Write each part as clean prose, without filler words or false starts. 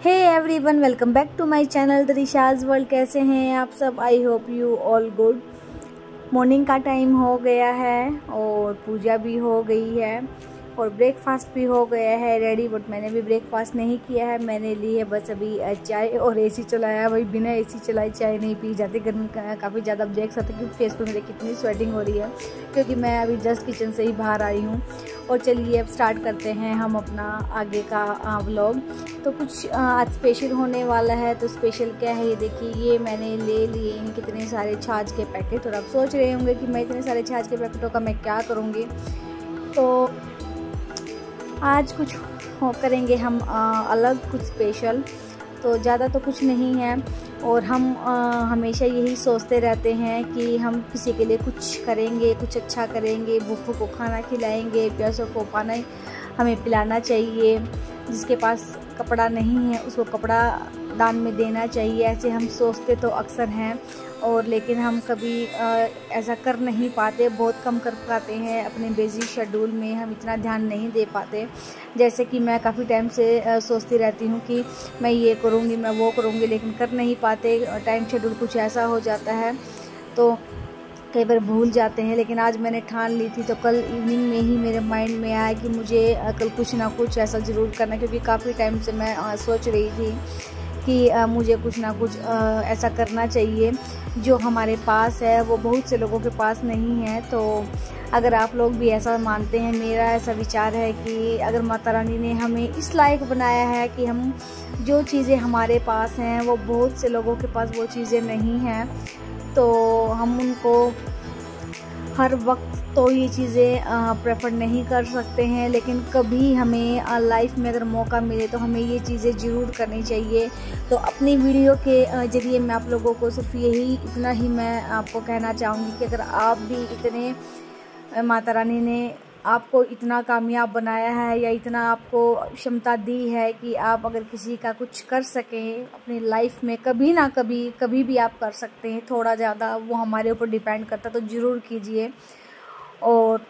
Hey everyone, welcome back to my channel Trisha's world. कैसे हैं आप सब? I hope you all good. Morning का टाइम हो गया है और पूजा भी हो गई है और ब्रेकफास्ट भी हो गया है रेडी। बट मैंने भी ब्रेकफास्ट नहीं किया है, मैंने ली है बस अभी चाय और एसी चलाया। भाई बिना एसी चलाए चाय नहीं पी जाती। गर्मी काफ़ी ज़्यादा देख सकते कि फेस पे मेरे कितनी स्वेटिंग हो रही है, क्योंकि मैं अभी जस्ट किचन से ही बाहर आई हूँ। और चलिए अब स्टार्ट करते हैं हम अपना आगे का व्लॉग। तो कुछ आज स्पेशल होने वाला है। तो स्पेशल क्या है ये देखिए, ये मैंने ले लिए हैं कितने सारे छाछ के पैकेट। और आप सोच रहे होंगे कि मैं इतने सारे छाछ के पैकेटों का मैं क्या करूँगी। तो आज कुछ करेंगे हम अलग, कुछ स्पेशल। तो ज़्यादा तो कुछ नहीं है। और हम हमेशा यही सोचते रहते हैं कि हम किसी के लिए कुछ करेंगे, कुछ अच्छा करेंगे, भूखों को खाना खिलाएंगे, प्यासों को पानी हमें पिलाना चाहिए। जिसके पास कपड़ा नहीं है उसको कपड़ा दान में देना चाहिए। ऐसे हम सोचते तो अक्सर हैं, और लेकिन हम कभी ऐसा कर नहीं पाते, बहुत कम कर पाते हैं। अपने बिजी शेड्यूल में हम इतना ध्यान नहीं दे पाते। जैसे कि मैं काफ़ी टाइम से सोचती रहती हूँ कि मैं ये करूँगी, मैं वो करूँगी, लेकिन कर नहीं पाते। टाइम शेड्यूल कुछ ऐसा हो जाता है तो कई बार भूल जाते हैं। लेकिन आज मैंने ठान ली थी, तो कल इवनिंग में ही मेरे माइंड में आया कि मुझे कल कुछ ना कुछ ऐसा ज़रूर करना, क्योंकि काफ़ी टाइम से मैं सोच रही थी कि मुझे कुछ ना कुछ ऐसा करना चाहिए जो हमारे पास है, वो बहुत से लोगों के पास नहीं है। तो अगर आप लोग भी ऐसा मानते हैं, मेरा ऐसा विचार है कि अगर माता रानी ने हमें इस लायक बनाया है कि हम जो चीज़ें हमारे पास हैं वो बहुत से लोगों के पास वो चीज़ें नहीं हैं, तो हम उनको हर वक्त तो ये चीज़ें प्रेफर नहीं कर सकते हैं। लेकिन कभी हमें लाइफ में अगर मौका मिले तो हमें ये चीज़ें ज़रूर करनी चाहिए। तो अपनी वीडियो के ज़रिए मैं आप लोगों को सिर्फ यही इतना ही मैं आपको कहना चाहूँगी कि अगर आप भी इतने माता रानी ने आपको इतना कामयाब बनाया है या इतना आपको क्षमता दी है कि आप अगर किसी का कुछ कर सकें अपनी लाइफ में, कभी ना कभी कभी भी आप कर सकते हैं। थोड़ा ज़्यादा वो हमारे ऊपर डिपेंड करता, तो ज़रूर कीजिए। और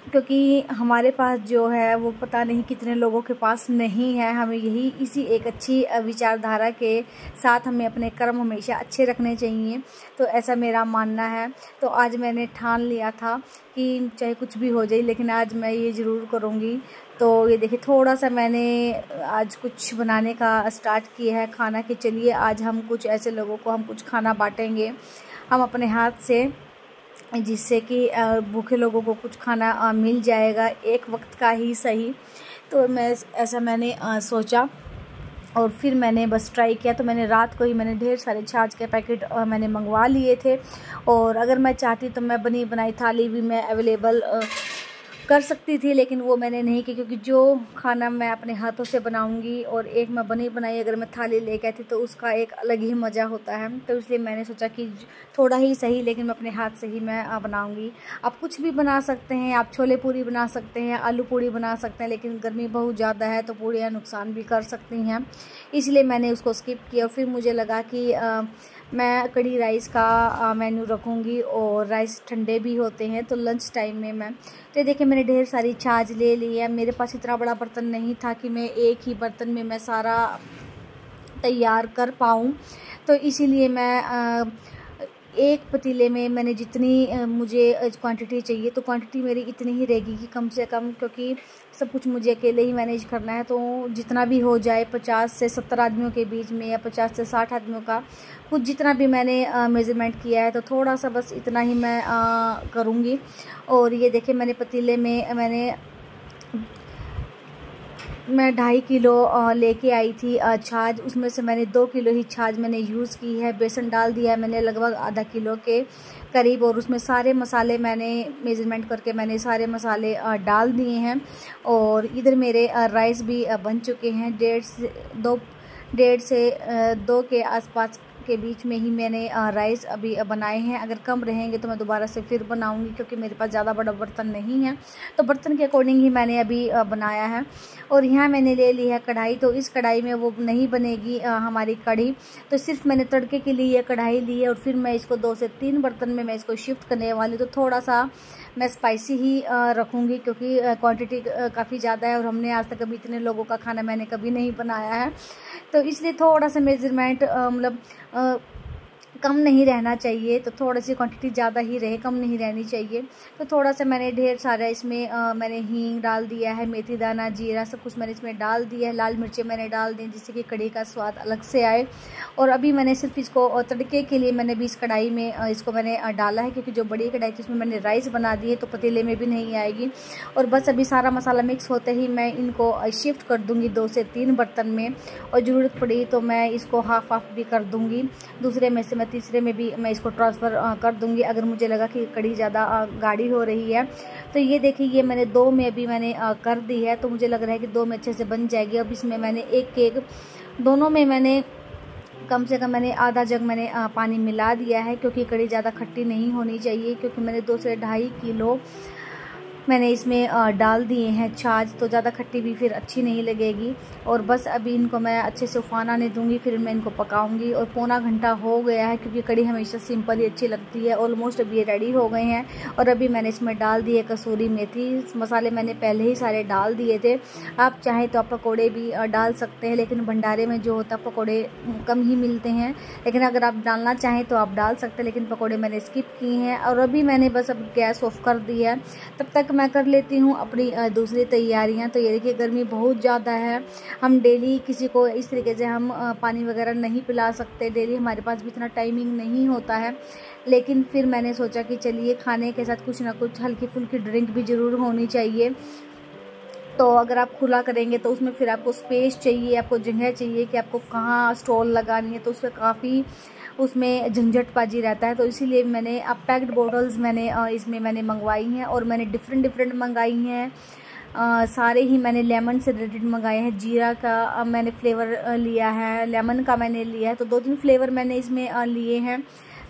क्योंकि हमारे पास जो है वो पता नहीं कितने लोगों के पास नहीं है। हमें यही इसी एक अच्छी विचारधारा के साथ हमें अपने कर्म हमेशा अच्छे रखने चाहिए। तो ऐसा मेरा मानना है। तो आज मैंने ठान लिया था कि चाहे कुछ भी हो जाए, लेकिन आज मैं ये ज़रूर करूँगी। तो ये देखिए, थोड़ा सा मैंने आज कुछ बनाने का स्टार्ट किया है खाना के। चलिए आज हम कुछ ऐसे लोगों को हम कुछ खाना बांटेंगे हम अपने हाथ से, जिससे कि भूखे लोगों को कुछ खाना मिल जाएगा, एक वक्त का ही सही। तो मैंने सोचा और फिर मैंने बस ट्राई किया। तो मैंने रात को ही ढेर सारे छाछ के पैकेट मैंने मंगवा लिए थे। और अगर मैं चाहती तो मैं बनी बनाई थाली भी मैं अवेलेबल कर सकती थी, लेकिन वो मैंने नहीं की, क्योंकि जो खाना मैं अपने हाथों से बनाऊंगी और एक मैं बनी बनाई अगर मैं थाली लेके आई थी तो उसका एक अलग ही मज़ा होता है। तो इसलिए मैंने सोचा कि थोड़ा ही सही, लेकिन मैं अपने हाथ से ही मैं बनाऊंगी। आप कुछ भी बना सकते हैं, आप छोले पूरी बना सकते हैं, आलू पूरी बना सकते हैं, लेकिन गर्मी बहुत ज़्यादा है तो पूरियाँ नुकसान भी कर सकती हैं, इसलिए मैंने उसको स्किप किया। फिर मुझे लगा कि मैं कढ़ी राइस का मेन्यू रखूँगी, और राइस ठंडे भी होते हैं तो लंच टाइम में मैं। तो देखिए मैंने ढेर सारी छाछ ले ली है। मेरे पास इतना बड़ा बर्तन नहीं था कि मैं एक ही बर्तन में मैं सारा तैयार कर पाऊँ, तो इसीलिए मैं एक पतीले में मैंने जितनी मुझे क्वांटिटी चाहिए, तो क्वांटिटी मेरी इतनी ही रहेगी कि कम से कम, क्योंकि सब कुछ मुझे अकेले ही मैनेज करना है। तो जितना भी हो जाए 50 से 70 आदमियों के बीच में या 50 से 60 आदमियों का कुछ जितना भी मैंने मेज़रमेंट किया है, तो थोड़ा सा बस इतना ही मैं करूँगी। और ये देखिए मैंने पतीले में मैं 2.5 किलो लेके आई थी छाछ। उसमें से मैंने 2 किलो ही छाछ मैंने यूज़ की है। बेसन डाल दिया है मैंने लगभग आधा किलो के करीब, और उसमें सारे मसाले मैंने मेज़रमेंट करके मैंने सारे मसाले डाल दिए हैं। और इधर मेरे राइस भी बन चुके हैं। 1.5 से 2 के आसपास के बीच में ही मैंने राइस अभी बनाए हैं। अगर कम रहेंगे तो मैं दोबारा से फिर बनाऊंगी, क्योंकि मेरे पास ज़्यादा बड़ा बर्तन नहीं है, तो बर्तन के अकॉर्डिंग ही मैंने अभी बनाया है। और यहाँ मैंने ले ली है कढ़ाई, तो इस कढ़ाई में वो नहीं बनेगी हमारी कढ़ी, तो सिर्फ मैंने तड़के के लिए कढ़ाई ली है। और फिर मैं इसको 2 से 3 बर्तन में मैं इसको शिफ्ट करने वाली, तो थोड़ा सा मैं स्पाइसी ही रखूँगी, क्योंकि क्वांटिटी काफ़ी ज़्यादा है और हमने आज तक कभी इतने लोगों का खाना मैंने कभी नहीं बनाया है, तो इसलिए थोड़ा सा मेजरमेंट मतलब कम नहीं रहना चाहिए, तो थोड़ी सी क्वांटिटी ज़्यादा ही रहे, कम नहीं रहनी चाहिए। तो थोड़ा सा मैंने ढेर सारा इसमें मैंने हींग डाल दिया है, मेथी दाना, जीरा, सब कुछ मैंने इसमें डाल दिया है। लाल मिर्चें मैंने डाल दी जिससे कि कढ़ी का स्वाद अलग से आए। और अभी मैंने सिर्फ इसको तड़के के लिए मैंने भी इस कढ़ाई में इसको मैंने डाला है, क्योंकि जो बड़ी कढ़ाई थी उसमें मैंने राइस बना दिए, तो पतीले में भी नहीं आएगी। और बस अभी सारा मसाला मिक्स होते ही मैं इनको शिफ्ट कर दूँगी 2 से 3 बर्तन में, और ज़रूरत पड़ी तो मैं इसको हाफ भी कर दूँगी, दूसरे में से मैं तीसरे में भी मैं इसको ट्रांसफ़र कर दूंगी, अगर मुझे लगा कि कढ़ी ज़्यादा गाढ़ी हो रही है। तो ये देखिए, ये मैंने 2 में अभी मैंने कर दी है, तो मुझे लग रहा है कि 2 में अच्छे से बन जाएगी। अब इसमें मैंने एक दोनों में मैंने कम से कम मैंने आधा जग मैंने पानी मिला दिया है, क्योंकि कढ़ी ज़्यादा खट्टी नहीं होनी चाहिए, क्योंकि मैंने 2 से 2.5 किलो मैंने इसमें डाल दिए हैं छाछ, तो ज़्यादा खट्टी भी फिर अच्छी नहीं लगेगी। और बस अभी इनको मैं अच्छे से उफान आने दूंगी, फिर मैं इनको पकाऊंगी। और पौना घंटा हो गया है, क्योंकि कढ़ी हमेशा सिंपल ही अच्छी लगती है। ऑलमोस्ट अभी ये रेडी हो गए हैं। और अभी मैंने इसमें डाल दिए कसूरी मेथी, मसाले मैंने पहले ही सारे डाल दिए थे। आप चाहें तो आप पकौड़े भी डाल सकते हैं, लेकिन भंडारे में जो होता है पकौड़े कम ही मिलते हैं, लेकिन अगर आप डालना चाहें तो आप डाल सकते हैं, लेकिन पकौड़े मैंने स्किप किए हैं। और अभी मैंने बस अब गैस ऑफ कर दी है, तब तक मैं कर लेती हूँ अपनी दूसरी तैयारियाँ। तो ये देखिए, गर्मी बहुत ज़्यादा है, हम डेली किसी को इस तरीके से हम पानी वगैरह नहीं पिला सकते, डेली हमारे पास भी इतना टाइमिंग नहीं होता है। लेकिन फिर मैंने सोचा कि चलिए खाने के साथ कुछ ना कुछ हल्की फुल्की ड्रिंक भी ज़रूर होनी चाहिए। तो अगर आप खुला करेंगे तो उसमें फिर आपको स्पेस चाहिए, आपको जगह चाहिए कि आपको कहाँ स्टॉल लगानी है, तो उसका काफ़ी उसमें झंझटबाजी रहता है। तो इसीलिए मैंने अब पैक्ड बॉटल्स मैंने इसमें मैंने मंगवाई हैं, और मैंने डिफरेंट मंगाई हैं। सारे ही मैंने लेमन से रिलेटेड मंगाए हैं। जीरा का मैंने फ्लेवर लिया है, लेमन का मैंने लिया है, तो 2-3 फ्लेवर मैंने इसमें लिए हैं,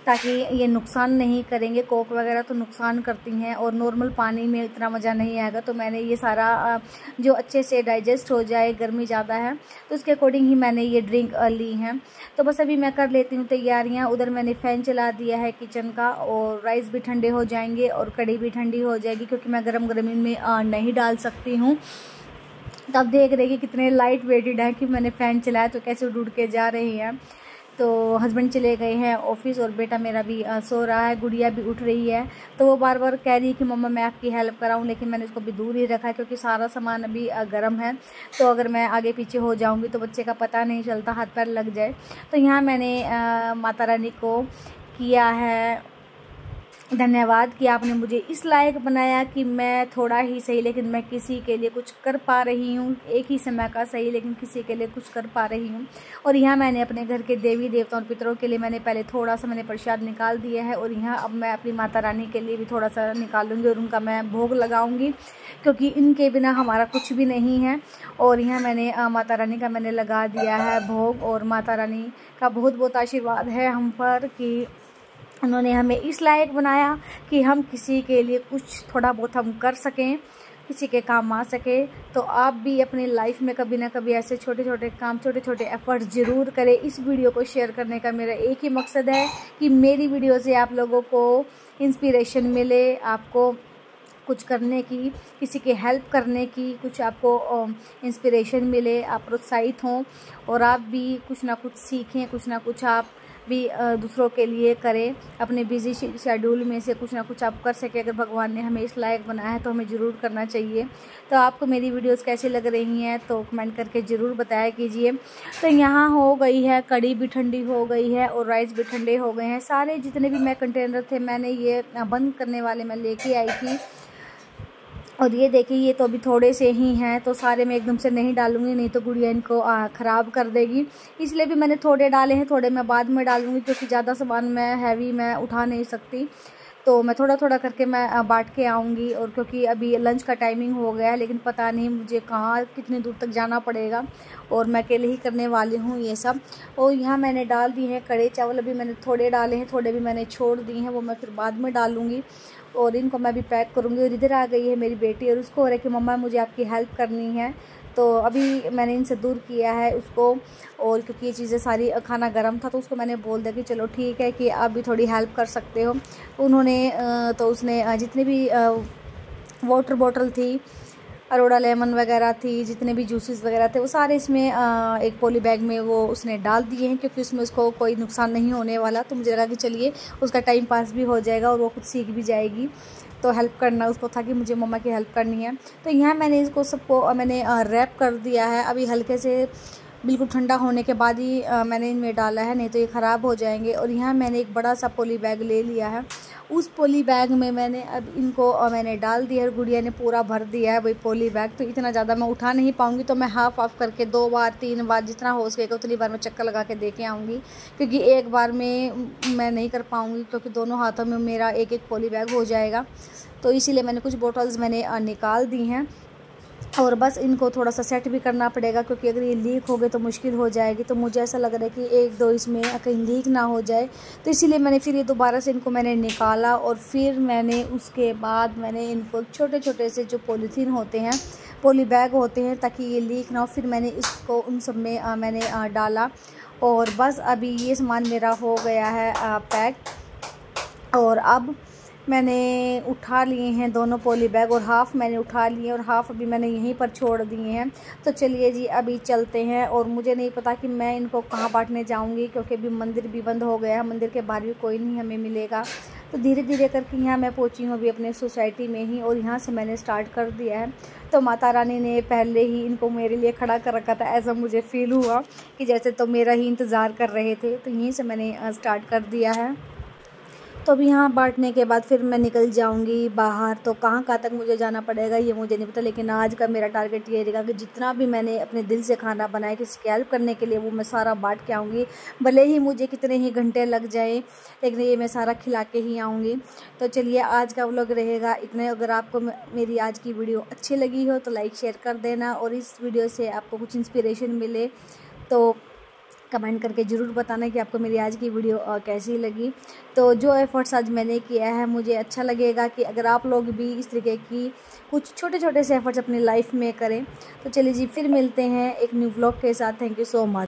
ताकि ये नुकसान नहीं करेंगे। कोक वगैरह तो नुकसान करती हैं, और नॉर्मल पानी में इतना मज़ा नहीं आएगा। तो मैंने ये सारा जो अच्छे से डाइजेस्ट हो जाए, गर्मी ज़्यादा है तो उसके अकॉर्डिंग ही मैंने ये ड्रिंक ली हैं। तो बस अभी मैं कर लेती हूँ तैयारियाँ। उधर मैंने फ़ैन चला दिया है किचन का, और राइस भी ठंडे हो जाएंगे और कढ़ी भी ठंडी हो जाएगी, क्योंकि मैं गरम इनमें नहीं डाल सकती हूँ। तो आप देख रहे हैं कि कितने लाइट वेटेड है कि मैंने फ़ैन चलाया तो कैसे उड़ के जा रहे हैं। तो हस्बैंड चले गए हैं ऑफिस, और बेटा मेरा भी सो रहा है, गुड़िया भी उठ रही है। तो वो बार बार कह रही है कि मम्मा मैं आपकी हेल्प कराऊं, लेकिन मैंने उसको भी दूर ही रखा है, क्योंकि सारा सामान अभी गर्म है। तो अगर मैं आगे पीछे हो जाऊंगी तो बच्चे का पता नहीं चलता, हाथ पैर लग जाए। तो यहाँ मैंने माता रानी को किया है धन्यवाद कि आपने मुझे इस लायक बनाया कि मैं थोड़ा ही सही, लेकिन मैं किसी के लिए कुछ कर पा रही हूँ। एक ही समय का सही, लेकिन किसी के लिए कुछ कर पा रही हूँ। और यहाँ मैंने अपने घर के देवी देवताओं और पितरों के लिए मैंने पहले थोड़ा सा मैंने प्रसाद निकाल दिया है, और यहाँ अब मैं अपनी माता रानी के लिए भी थोड़ा सा निकालूंगी और उनका मैं भोग लगाऊंगी, क्योंकि इनके बिना हमारा कुछ भी नहीं है। और यहाँ मैंने माता रानी का मैंने लगा दिया है भोग, और माता रानी का बहुत बहुत आशीर्वाद है हम पर कि उन्होंने हमें इस लायक बनाया कि हम किसी के लिए कुछ थोड़ा बहुत हम कर सकें, किसी के काम आ सके। तो आप भी अपनी लाइफ में कभी ना कभी ऐसे छोटे छोटे काम, छोटे छोटे एफर्ट्स ज़रूर करें। इस वीडियो को शेयर करने का मेरा एक ही मकसद है कि मेरी वीडियो से आप लोगों को इंस्पिरेशन मिले, आपको कुछ करने की, किसी की हेल्प करने की कुछ आपको इंस्पिरेशन मिले, आप प्रोत्साहित हों, और आप भी कुछ ना कुछ सीखें, कुछ ना कुछ आप भी दूसरों के लिए करें। अपने बिजी शेड्यूल में से कुछ ना कुछ आप कर सकें। अगर भगवान ने हमें इस लायक बनाया है तो हमें ज़रूर करना चाहिए। तो आपको मेरी वीडियोस कैसी लग रही हैं तो कमेंट करके ज़रूर बताया कीजिए। तो यहाँ हो गई है कढ़ी भी ठंडी हो गई है, और राइस भी ठंडे हो गए हैं। सारे जितने भी मैं कंटेनर थे मैंने ये बंद करने वाले मैं लेके आई थी। और ये देखिए, ये तो अभी थोड़े से ही हैं, तो सारे मैं एकदम से नहीं डालूंगी, नहीं तो गुड़िया इनको ख़राब कर देगी। इसलिए भी मैंने थोड़े डाले हैं, थोड़े मैं बाद में डालूंगी, क्योंकि ज़्यादा सामान मैं हैवी मैं उठा नहीं सकती। तो मैं थोड़ा थोड़ा करके मैं बांट के आऊँगी। और क्योंकि अभी लंच का टाइमिंग हो गया है, लेकिन पता नहीं मुझे कहाँ कितनी दूर तक जाना पड़ेगा, और मैं अकेले ही करने वाली हूँ ये सब। और यहाँ मैंने डाल दी है कड़े चावल, अभी मैंने थोड़े डाले हैं, थोड़े भी मैंने छोड़ दिए हैं, वो मैं फिर बाद में डालूँगी। और इनको मैं भी पैक करूँगी। और इधर आ गई है मेरी बेटी, और उसको हो रहा है कि मम्मा मुझे आपकी हेल्प करनी है। तो अभी मैंने इनसे दूर किया है उसको, और क्योंकि ये चीज़ें सारी खाना गर्म था, तो उसको मैंने बोल दिया कि चलो ठीक है कि आप भी थोड़ी हेल्प कर सकते हो। उन्होंने तो उसने जितने भी वाटर बॉटल थी, अरोड़ा लेमन वगैरह थी, जितने भी जूसेस वगैरह थे, वो सारे इसमें एक पॉली बैग में वो उसने डाल दिए हैं, क्योंकि उसमें उसको कोई नुकसान नहीं होने वाला। तो मुझे लगा कि चलिए उसका टाइम पास भी हो जाएगा और वो कुछ सीख भी जाएगी। तो हेल्प करना उसको था कि मुझे मम्मा की हेल्प करनी है। तो यहाँ मैंने इसको सबको मैंने रैप कर दिया है। अभी हल्के से बिल्कुल ठंडा होने के बाद ही मैंने इनमें डाला है, नहीं तो ये ख़राब हो जाएंगे। और यहाँ मैंने एक बड़ा सा पॉली बैग ले लिया है, उस पॉली बैग में मैंने अब इनको मैंने डाल दिया है। गुड़िया ने पूरा भर दिया है वही पॉली बैग। तो इतना ज़्यादा मैं उठा नहीं पाऊँगी, तो मैं हाफ़ ऑफ करके 2 बार 3 बार जितना हो सकेगा उतनी बार मैं चक्कर लगा के दे के आऊँगी, क्योंकि एक बार में मैं नहीं कर पाऊँगी, क्योंकि दोनों हाथों में मेरा एक एक पॉली बैग हो जाएगा। तो इसीलिए मैंने कुछ बोटल्स मैंने निकाल दी हैं, और बस इनको थोड़ा सा सेट भी करना पड़ेगा, क्योंकि अगर ये लीक हो गए तो मुश्किल हो जाएगी। तो मुझे ऐसा लग रहा है कि 1-2 इसमें कहीं लीक ना हो जाए, तो इसीलिए मैंने फिर ये दोबारा से इनको मैंने निकाला। और फिर मैंने उसके बाद मैंने इनको छोटे छोटे से जो पॉलीथीन होते हैं, पॉली बैग होते हैं, ताकि ये लीक ना हो, फिर मैंने इसको उन सब में मैंने डाला। और बस अभी ये सामान मेरा हो गया है पैक। और अब मैंने उठा लिए हैं दोनों पॉली बैग, और हाफ़ मैंने उठा लिए और हाफ़ अभी मैंने यहीं पर छोड़ दिए हैं। तो चलिए जी अभी चलते हैं। और मुझे नहीं पता कि मैं इनको कहाँ बांटने जाऊंगी, क्योंकि अभी मंदिर भी बंद हो गया है, मंदिर के बाहर भी कोई नहीं हमें मिलेगा। तो धीरे धीरे करके यहाँ मैं पहुँची हूँ अभी अपने सोसाइटी में ही, और यहाँ से मैंने स्टार्ट कर दिया है। तो माता रानी ने पहले ही इनको मेरे लिए खड़ा कर रखा था, ऐसा मुझे फ़ील हुआ कि जैसे तो मेरा ही इंतज़ार कर रहे थे। तो यहीं से मैंने स्टार्ट कर दिया है। तो अभी यहाँ बांटने के बाद फिर मैं निकल जाऊँगी बाहर। तो कहाँ तक मुझे जाना पड़ेगा ये मुझे नहीं पता, लेकिन आज का मेरा टारगेट ये रहेगा कि जितना भी मैंने अपने दिल से खाना बनाया किसी की हेल्प करने के लिए, वो मैं सारा बांट के आऊँगी। भले ही मुझे कितने ही घंटे लग जाए, लेकिन ये मैं सारा खिला के ही आऊँगी। तो चलिए आज का व्लॉग रहेगा इतने। अगर आपको मेरी आज की वीडियो अच्छी लगी हो तो लाइक शेयर कर देना, और इस वीडियो से आपको कुछ इंस्पिरेशन मिले तो कमेंट करके ज़रूर बताना कि आपको मेरी आज की वीडियो कैसी लगी। तो जो एफ़र्ट्स आज मैंने किया है, मुझे अच्छा लगेगा कि अगर आप लोग भी इस तरीके की कुछ छोटे छोटे से एफ़र्ट्स अपनी लाइफ में करें। तो चलिए जी फिर मिलते हैं एक न्यू व्लॉग के साथ। Thank you so much.